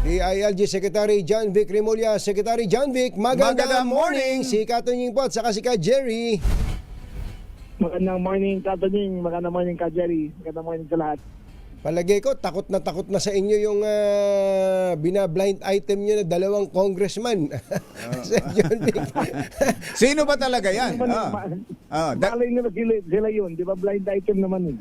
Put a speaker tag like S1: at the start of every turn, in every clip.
S1: DILG Secretary John Vic Remulla. Secretary John Vic, magandang morning! Si Katunying po at saka si Ka Jerry.
S2: Magandang morning, Katunying. Magandang morning, Ka Jerry. Magandang morning sa lahat.
S1: Palagay ko, takot na sa inyo yung bina-blind item nyo na dalawang congressman. Si John Vic.
S3: Sino ba talaga yan?
S2: Malay nyo na sila yun. Di ba blind item naman yun?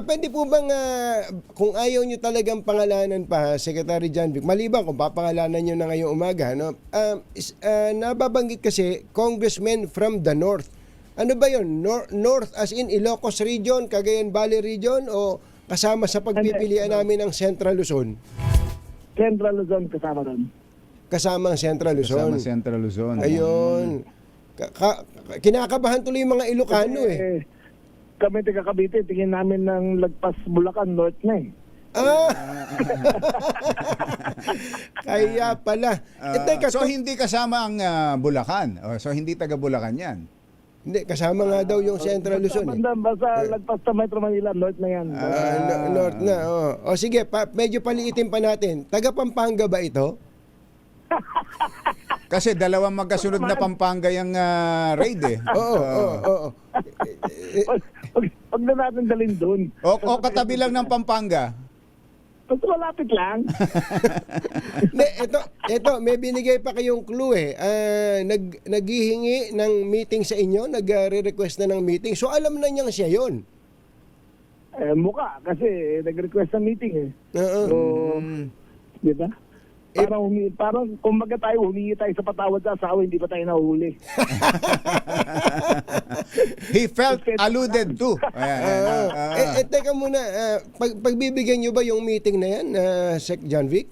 S1: Pwede po bang, kung ayaw nyo talagang pangalanan pa, Secretary John Vic, maliban kung papangalanan nyo na ngayong umaga, no? Nababanggit kasi congressmen from the north. Ano ba yun? North as in Ilocos Region, Cagayan Valley Region, o kasama sa pagpipilian namin ng Central Luzon?
S2: Central Luzon kasama doon.
S1: Kasama ang Central Luzon.
S3: Kasama Central Luzon.
S1: Ayun. Kinakabahan tuloy yung mga Ilocano eh.
S2: Kami taga Cavite, tingin namin ng lagpas Bulacan, North na eh.
S1: Kaya pala.
S3: So hindi kasama ang Bulacan? So hindi taga Bulacan yan?
S1: Hindi, kasama nga daw yung Central Luzon.
S2: Basta lagpas sa Metro Manila, North na yan.
S1: North na, O sige, medyo paliitin pa natin. Taga Pampanga ba ito?
S3: Kasi dalawang magkasunod na Pampanga yung raid eh.
S1: Oo.
S2: Huwag na natin dalhin doon.
S3: O katabi lang ng Pampanga.
S2: Mas malapit lang.
S1: Ito, may binigay pa kayong clue eh. Naghihingi ng meeting sa inyo, nagre-request na ng meeting. So alam na niyang siya yun.
S2: Mukha, kasi nag-request ng meeting eh. So, di ba? Parang kumbaga tayo, humingi tayo sa patawad sa asawa, hindi pa tayo nahuhuli.
S3: He felt alluded to.
S1: Teka muna, pagbibigyan nyo ba yung meeting na yan, Sec John Vic?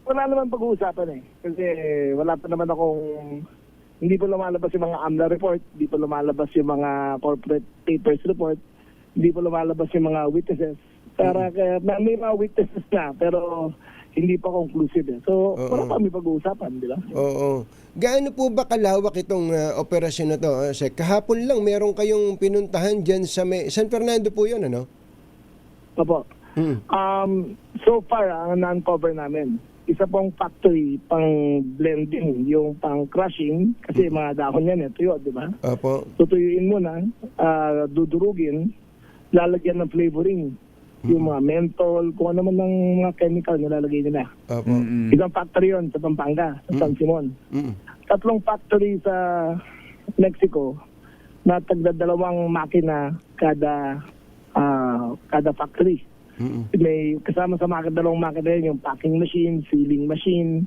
S2: Wala naman pag-uusapan eh. Kasi wala pa naman hindi pa lumalabas yung mga AMLA report, hindi pa lumalabas yung mga corporate papers report, hindi pa lumalabas yung mga witnesses. Kaya may mga witnesses na, pero hindi pa conclusive eh. So, wala pa may pag-uusapan, di ba?
S1: Oo. Gaano po ba kalawak itong operasyon na to? Kahapon lang, meron kayong pinuntahan dyan sa San Fernando po yun, ano?
S2: Opo. So far, ang na-uncover namin, isa pong factory pang blending, yung pang crushing, kasi mga dahon yan eh, tuyo, di ba?
S1: Opo.
S2: Tutuyuin muna, dudurugin, lalagyan ng flavoring. Yung mga menthol, kung ano man ng mga chemical nilalagay nila.
S1: Opo.
S2: Isang factory yun sa Pampanga, sa San Simon. 3 factory sa Mexico na tagdadalawang makina kada factory. May kasama sa dalawang makina yun, yung packing machine, sealing machine,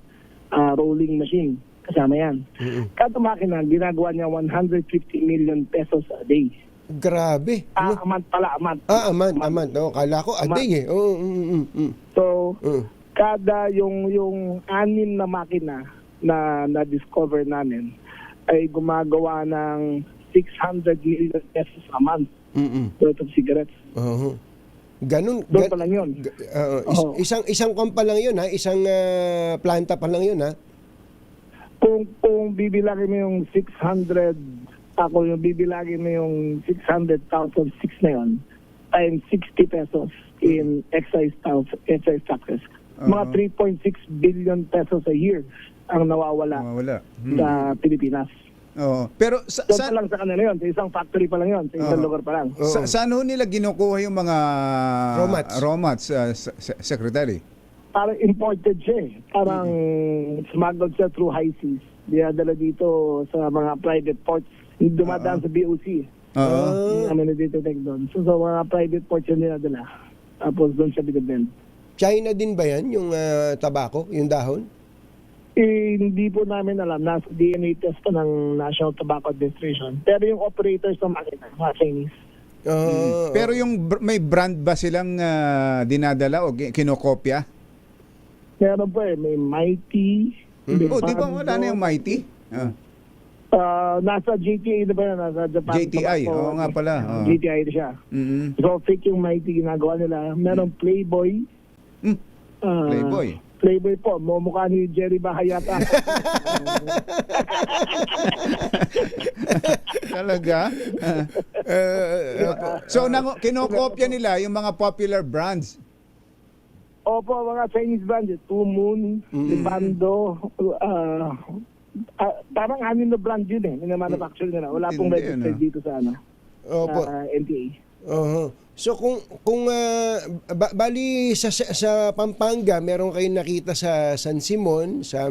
S2: rolling machine. Kasama yan. Kada makina, ginagawa niya 150 million pesos a day.
S1: Grabe.
S2: Amount pala, amount.
S1: Amount. Kala ko a day eh.
S2: So, kada yung 6 na makina na na-discover namin ay gumagawa ng 600 million pesos a month worth of cigarettes.
S1: Ganun.
S2: Doon pa lang yun.
S1: Isang kompa lang yun ha? Isang planta pa lang yun ha?
S2: Kung bibilangin mo yung 600, yung bibilangin mo yung 600,006 na yun, times 60 pesos in excise taxes. Mga 3.6 billion pesos a year ang nawawala sa Pilipinas.
S3: Pero
S2: pa lang sa kanila yun, sa isang factory pa lang yun, sa isang lugar pa lang.
S3: Saan ho nila kinukuha yung mga raw mats, Secretary?
S2: Parang imported siya eh. Parang smuggled siya through high seas. Dinadala dito sa mga private ports. Dumadaan sa BOC. Kami na-detect doon. So mga private ports yun dinadala. Tapos doon siya binibend.
S1: China din ba yan, yung tabako, yung dahon?
S2: Hindi po namin alam. Nasa DNA test pa ng National Tobacco Administration. Pero yung operators ng makina, mga Chinese.
S3: Pero yung may brand ba silang dinadala o kinokopya?
S2: Meron po eh. May Mighty.
S3: Di ba wala na yung Mighty?
S2: Nasa JTI na ba yan? Nasa Japan.
S3: JTI, oo nga pala.
S2: JTI na siya. So fake yung Mighty ginagawa nila. Meron Playboy. Playboy po. Mukha ni Jerry Bahayata.
S3: Talaga? So, kinokopya nila yung mga popular brands.
S2: Opo, mga Chinese brand, Two Moon, Libando, parang anim na brand yun eh, minamanufacture nila. Wala pong
S3: Hindi,
S2: registered
S3: ano?
S2: dito sa
S1: Opo.
S2: NTA.
S1: So kung bali sa Pampanga, meron kayong nakita sa San Simon, sa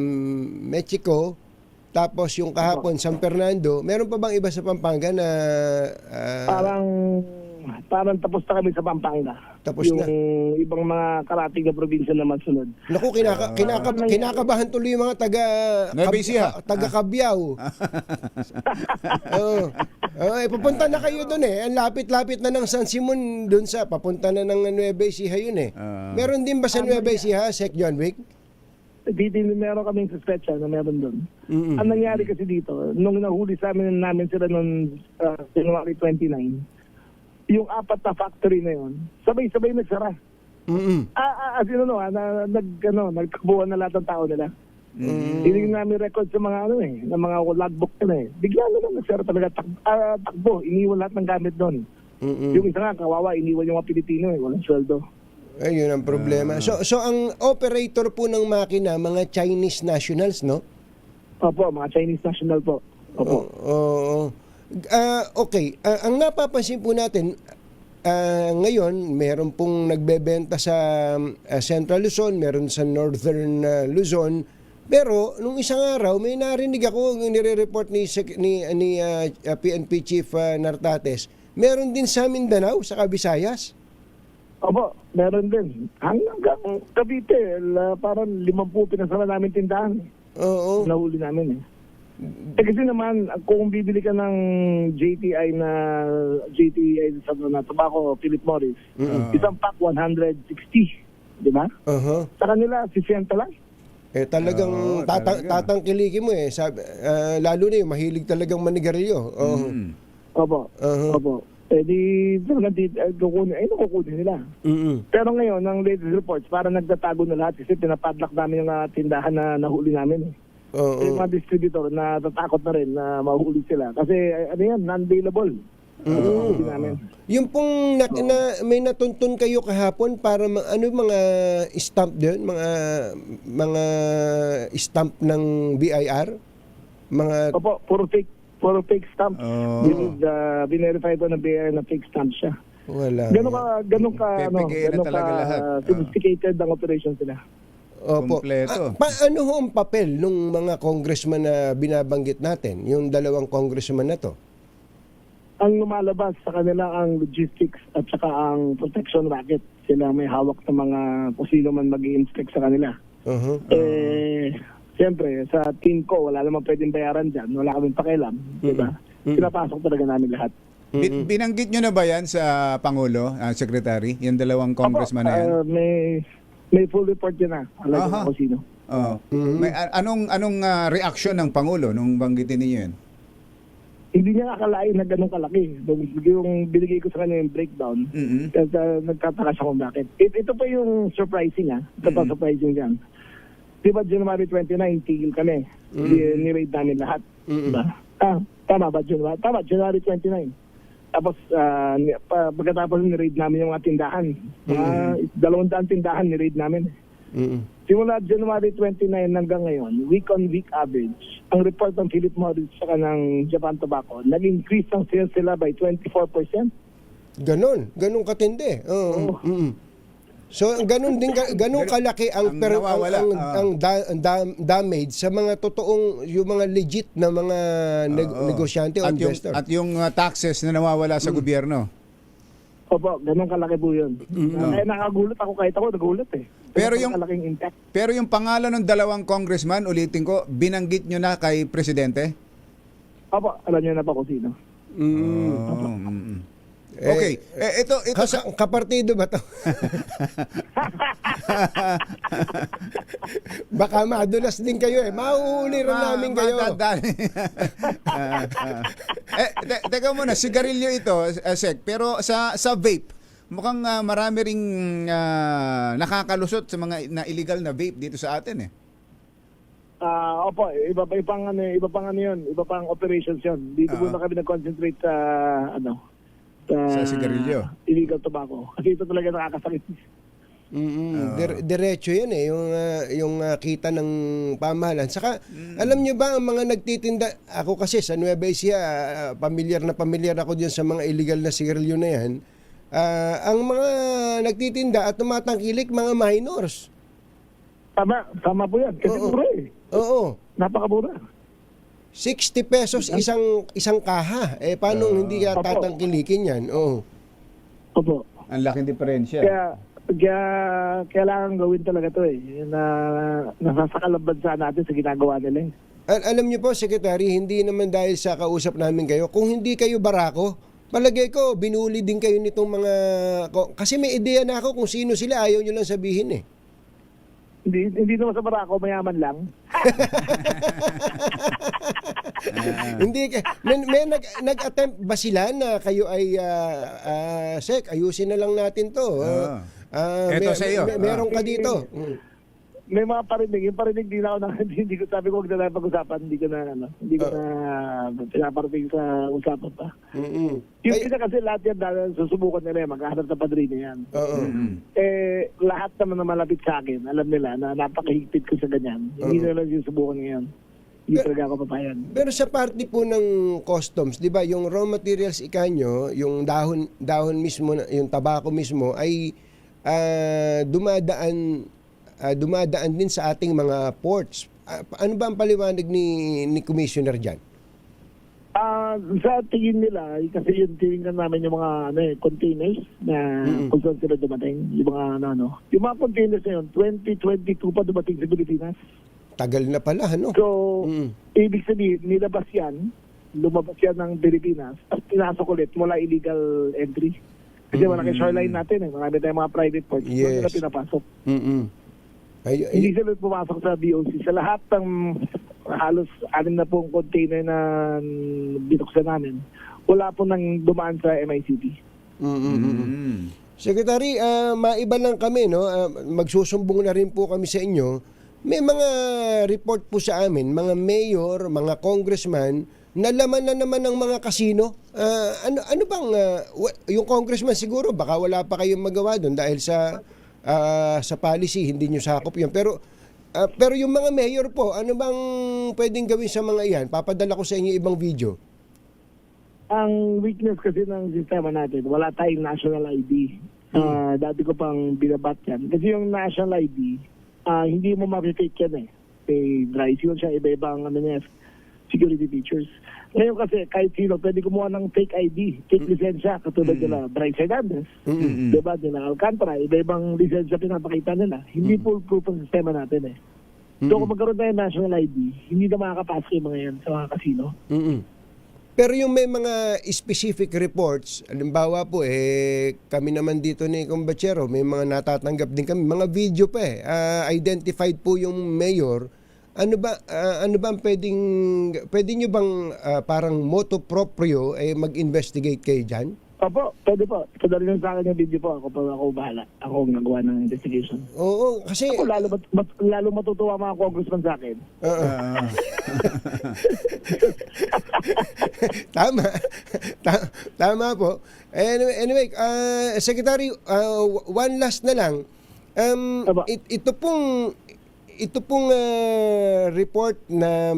S1: Mexico, tapos yung kahapon San Fernando, meron pa bang iba sa Pampanga na
S2: Parang tapos na kami sa Pampanga.
S1: Tapos
S2: yung
S1: na.
S2: ibang mga karating na probinsya naman sunod.
S1: naku, kinakabahan tuloy yung mga
S3: Nueva Ecija.
S1: taga Cabiao. Papunta na kayo doon eh. Ang lapit-lapit na ng San Simon doon sa papunta na ng Nueva Ecija yun eh. Meron din ba sa Nueva Ecija, Sec John Wick?
S2: Dito meron kaming suspecha na meron doon. Ang nangyari kasi dito, nung nahuli sa namin sila noong January 29, yung 4 na factory na yun, sabay-sabay nagsara. As in, nagkabuhan na lahat ng tao nila. Hindi namin record sa mga ng mga logbook nila eh. Bigla na lang nagsara talaga, takbo, iniwan lahat ng gamit doon. Yung isa nga, kawawa, iniwan yung mga Pilipino walang sweldo.
S1: Ayun ang problema. So ang operator po ng makina, mga Chinese nationals, no?
S2: Opo, mga Chinese national po. Opo.
S1: Okay. Ang napapansin po natin, ngayon, meron pong nagbebenta sa Central Luzon, meron sa Northern Luzon, pero nung isang araw, may narinig ako, nire-report ni PNP Chief Nartates, meron din sa Mindanao, sa Visayas.
S2: Opo, meron din. Hanggang Cavite, parang 50 pinasama namin tindahan.
S1: Oo.
S2: Nahuli namin eh. Kasi naman, kung bibili ka ng JTI na tobacco, Philip Morris, isang pack 160, di ba? Sa kanila, 60 lang.
S1: Talagang tatangkilikin mo eh. Lalo na yung mahilig talagang manigarilyo.
S2: Opo. Opo. Di nakukunin nila. Pero ngayon, ang latest reports, parang nagtatago na lahat kasi pinapadlock namin yung tindahan na nahuli namin eh. Yung mga distributor na tatakot na rin na mahuli sila. Kasi non-bailable. Namin.
S1: Yung pong may natuntun kayo kahapon para mga stamp doon, mga stamp ng BIR?
S2: Opo, puro fake stamp. Binerify ko ng BIR na fake stamp siya.
S1: Wala.
S2: Ganun ka
S3: talaga lahat.
S2: Sophisticated ang operation sila.
S1: Opo.
S3: Kompleto.
S1: Paano ho ang papel ng mga congressman na binabanggit natin? Yung dalawang congressman na to?
S2: Ang lumalabas sa kanila ang logistics at saka ang protection racket. Sila may hawak ng mga kung sino man mag-i-inspect sa kanila. Siyempre, sa team ko, wala namang pwedeng bayaran dyan. Wala kaming pakialam. Diba? Pinapasok talaga namin lahat.
S3: Binanggit nyo na ba yan sa Pangulo, Secretary? Yung dalawang congressman na yan?
S2: May full report yun na. Alam ko sino.
S3: May, anong reaction ng Pangulo nung banggitin niyo yun?
S2: Hindi niya akalain na ganun kalaki. Yung binigay ko sa kanya yung breakdown, nagtataka siya kung bakit. Ito pa yung surprising Ito pa surprising dyan. Diba January 29, tigil kami. Ni-raid namin lahat. Diba? Tama ba January? Tama, January 29. Tapos, pagkatapos ni-raid namin yung mga tindahan. 200 tindahan ni-raid namin. Simula January 29 hanggang ngayon, week-on-week average, ang report ng Philip Morris saka ng Japan Tobacco, nag-increase ang sales sila by 24%.
S1: Ganun katindi. So ganun kalaki ang damage sa mga totoong yung mga legit na mga negosyante o investor.
S3: At yung taxes na nawawala sa gobyerno.
S2: Opo, ganun kalaki po yun. Kaya nakagulat ako, kahit ako nagulat eh.
S3: Pero
S2: kalaking impact.
S3: Pero yung pangalan ng dalawang congressman, ulitin ko, binanggit nyo na kay Presidente?
S2: Opo, alam niyo na pa kung sino.
S3: Okay. Ito
S1: kapartido ba to? Baka madulas din kayo eh. Mauuli rin namin kayo.
S3: Teka muna, sigarilyo ito, Sec, pero sa vape, mukhang marami ring nakakalusot sa mga illegal na vape dito sa atin eh.
S2: Opo, iba pang operations yun. Dito muna kami nag-concentrate sa
S3: sa sigarilyo.
S2: Illegal tobacco. Kasi ito talaga nakakasakit.
S1: Diretso 'yan eh yung kita ng pamahalaan. Saka alam niyo ba ang mga nagtitinda, ako kasi sa Nueva Ecija, pamilyar ako diyan sa mga illegal na sigarilyo na 'yan. Ang mga nagtitinda at tumatangkilik mga minors.
S2: Tama po yan. Kasi mura eh.
S1: Oo.
S2: Napakamura.
S1: 60 pesos isang kaha. Paano hindi ka
S2: Opo.
S1: tatangkilikin 'yan? Oo.
S2: Opo.
S3: Ang laking diferensya.
S2: Kaya kailangan gawin talaga to eh. Na nasasakalang bansa natin sa ginagawa nila eh.
S1: Alam niyo po, Secretary, hindi naman dahil sa kausap namin kayo. Kung hindi kayo barako, palagay ko, binuli din kayo nitong mga... Kasi may ideya na ako kung sino sila, ayaw nyo lang sabihin eh.
S2: Hindi naman sa Barako, mayaman lang.
S1: Hindi may nag-attempt ba sila na kayo ay Sek, ayusin na lang natin to.
S3: Eto sa iyo.
S1: Meron ka dito.
S2: May mga parinig. Yung parinig din ako hindi ko sabi ko huwag na pag-usapan. Hindi ko na pinaparating sa usapan pa. Yung isa kasi lahat yan dahil susubukan nila maghahanap ng padrino yan. Lahat naman na malapit sa akin, alam nila na napakahigpit ko sa ganyan. Hindi nila yung subukan ngayon. Hindi talaga ako papayan. Pero
S1: sa parte po ng customs, di ba, yung raw materials ikanyo, yung dahon mismo, yung tabako mismo, ay dumadaan din sa ating mga ports. Ano ba ang paliwanag ni Commissioner dyan?
S2: Sa tingin nila, kasi yung tingin namin yung mga containers na kung saan sila dumating, yung mga yung mga containers na yun, 2022 pa dumating sa Pilipinas.
S1: Tagal na pala, ano?
S2: So, ibig sabihin, lumabas yan ng Pilipinas, at pinasok ulit mula illegal entry. Kasi malaki shoreline natin marami tayong mga private ports, doon nila pinapasok. Hindi sila pumasok sa BOC. Sa lahat ng halos 6 na pong container na binuksan namin, wala po nang dumaan sa MICT.
S1: Secretary, maiba lang kami, no? Magsusumbong na rin po kami sa inyo. May mga report po sa amin, mga mayor, mga congressman, na laman na naman ng mga kasino. Ano bang, yung congressman siguro, baka wala pa kayong magawa doon dahil sa policy, hindi nyo sakop yun. Pero yung mga mayor po, ano bang pwedeng gawin sa mga iyan? Papadala ko sa inyo ibang video.
S2: Ang weakness kasi ng sistema natin, wala tayong national ID. Dati ko pang binabat yan. Kasi yung national ID, hindi mo ma-fake yan eh. Dry seal siya, iba-ibang security features. Ngayon kasi, kahit sino, pwede kumuha ng fake ID, fake lisensya, katulad nila Bryce Hernandez, diba, nila Alcantara, iba-ibang lisensya pinapakita nila. Hindi foolproof ang sistema natin eh. So kung magkaroon tayo ng national ID, hindi na makakapasok yung mga yan sa mga kasino.
S1: Pero yung may mga specific reports, halimbawa po, kami naman dito ni Combachero, may mga natatanggap din kami, mga video pa identified po yung mayor. Ano ba ang pwede nyo bang parang motu proprio mag-investigate kayo dyan?
S2: Opo, pwede po. Padali lang sa akin yung video po. Ako bahala. Ako ang nagawa ng investigation.
S1: Oo, kasi...
S2: Ako lalo matutuwa mga congressman sa akin.
S1: Tama po. Anyway, Secretary, one last na lang. Ito pong report na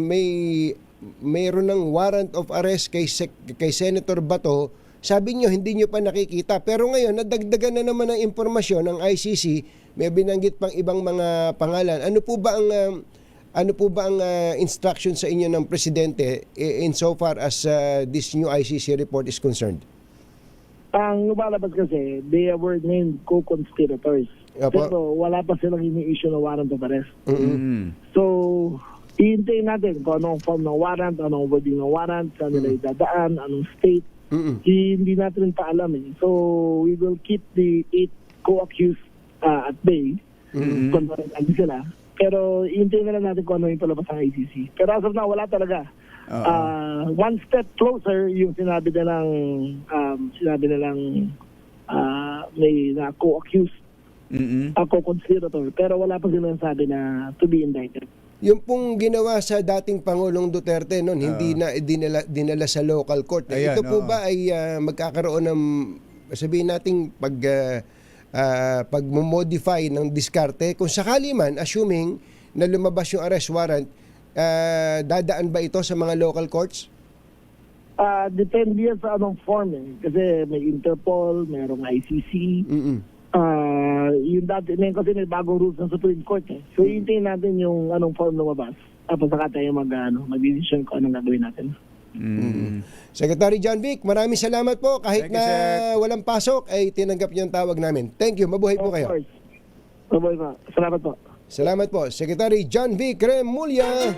S1: mayroon ng warrant of arrest kay Senator Bato, sabi nyo hindi nyo pa nakikita. Pero ngayon, nadagdagan na naman ng impormasyon ng ICC, may binanggit pang ibang mga pangalan. Ano po ba ang instruction sa inyo ng Presidente insofar as this new ICC report is concerned?
S2: Ang lumalabas kasi, they were named co-conspirators. Pero wala pa silang ini-issue na warrant of arrest. So, iintayin natin kung anong form ng warrant, anong wording ng warrant, saan nila idadaan, anong state. Hindi natin pa alam eh. So, we will keep the 8 co-accused at bay. Kung ano sila. Pero, iintayin na lang natin kung ano yung palabas ng ICC. Pero as of now, wala talaga. One step closer, yung sinabi nilang may na co-accused co-conspirator, pero wala pa silang sabi na to be indicted.
S1: Yung pong ginawa sa dating Pangulong Duterte noon, hindi na dinala sa local court.
S3: Ayan,
S1: ito po ba ay magkakaroon ng sabihin nating pag-modify ng diskarte, kung sakali man, assuming na lumabas yung arrest warrant, dadaan ba ito sa mga local courts?
S2: Depende yan sa anong form eh. Kasi may Interpol, mayroong ICC. Yung dati, ngayon kasi may bagong rules ng Supreme Court eh. So, hintayin natin yung anong form lumabas. Tapos saka tayo mag-decision kung anong gagawin natin.
S1: Secretary John Vic, maraming salamat po. Kahit
S3: Thank you,
S1: na
S3: Sec.
S1: walang pasok, ay tinanggap niyo ang tawag namin. Thank you. Mabuhay po
S2: Of
S1: kayo.
S2: course. Mabuhay pa. Salamat po.
S1: Salamat po. Secretary John Vic Remulla.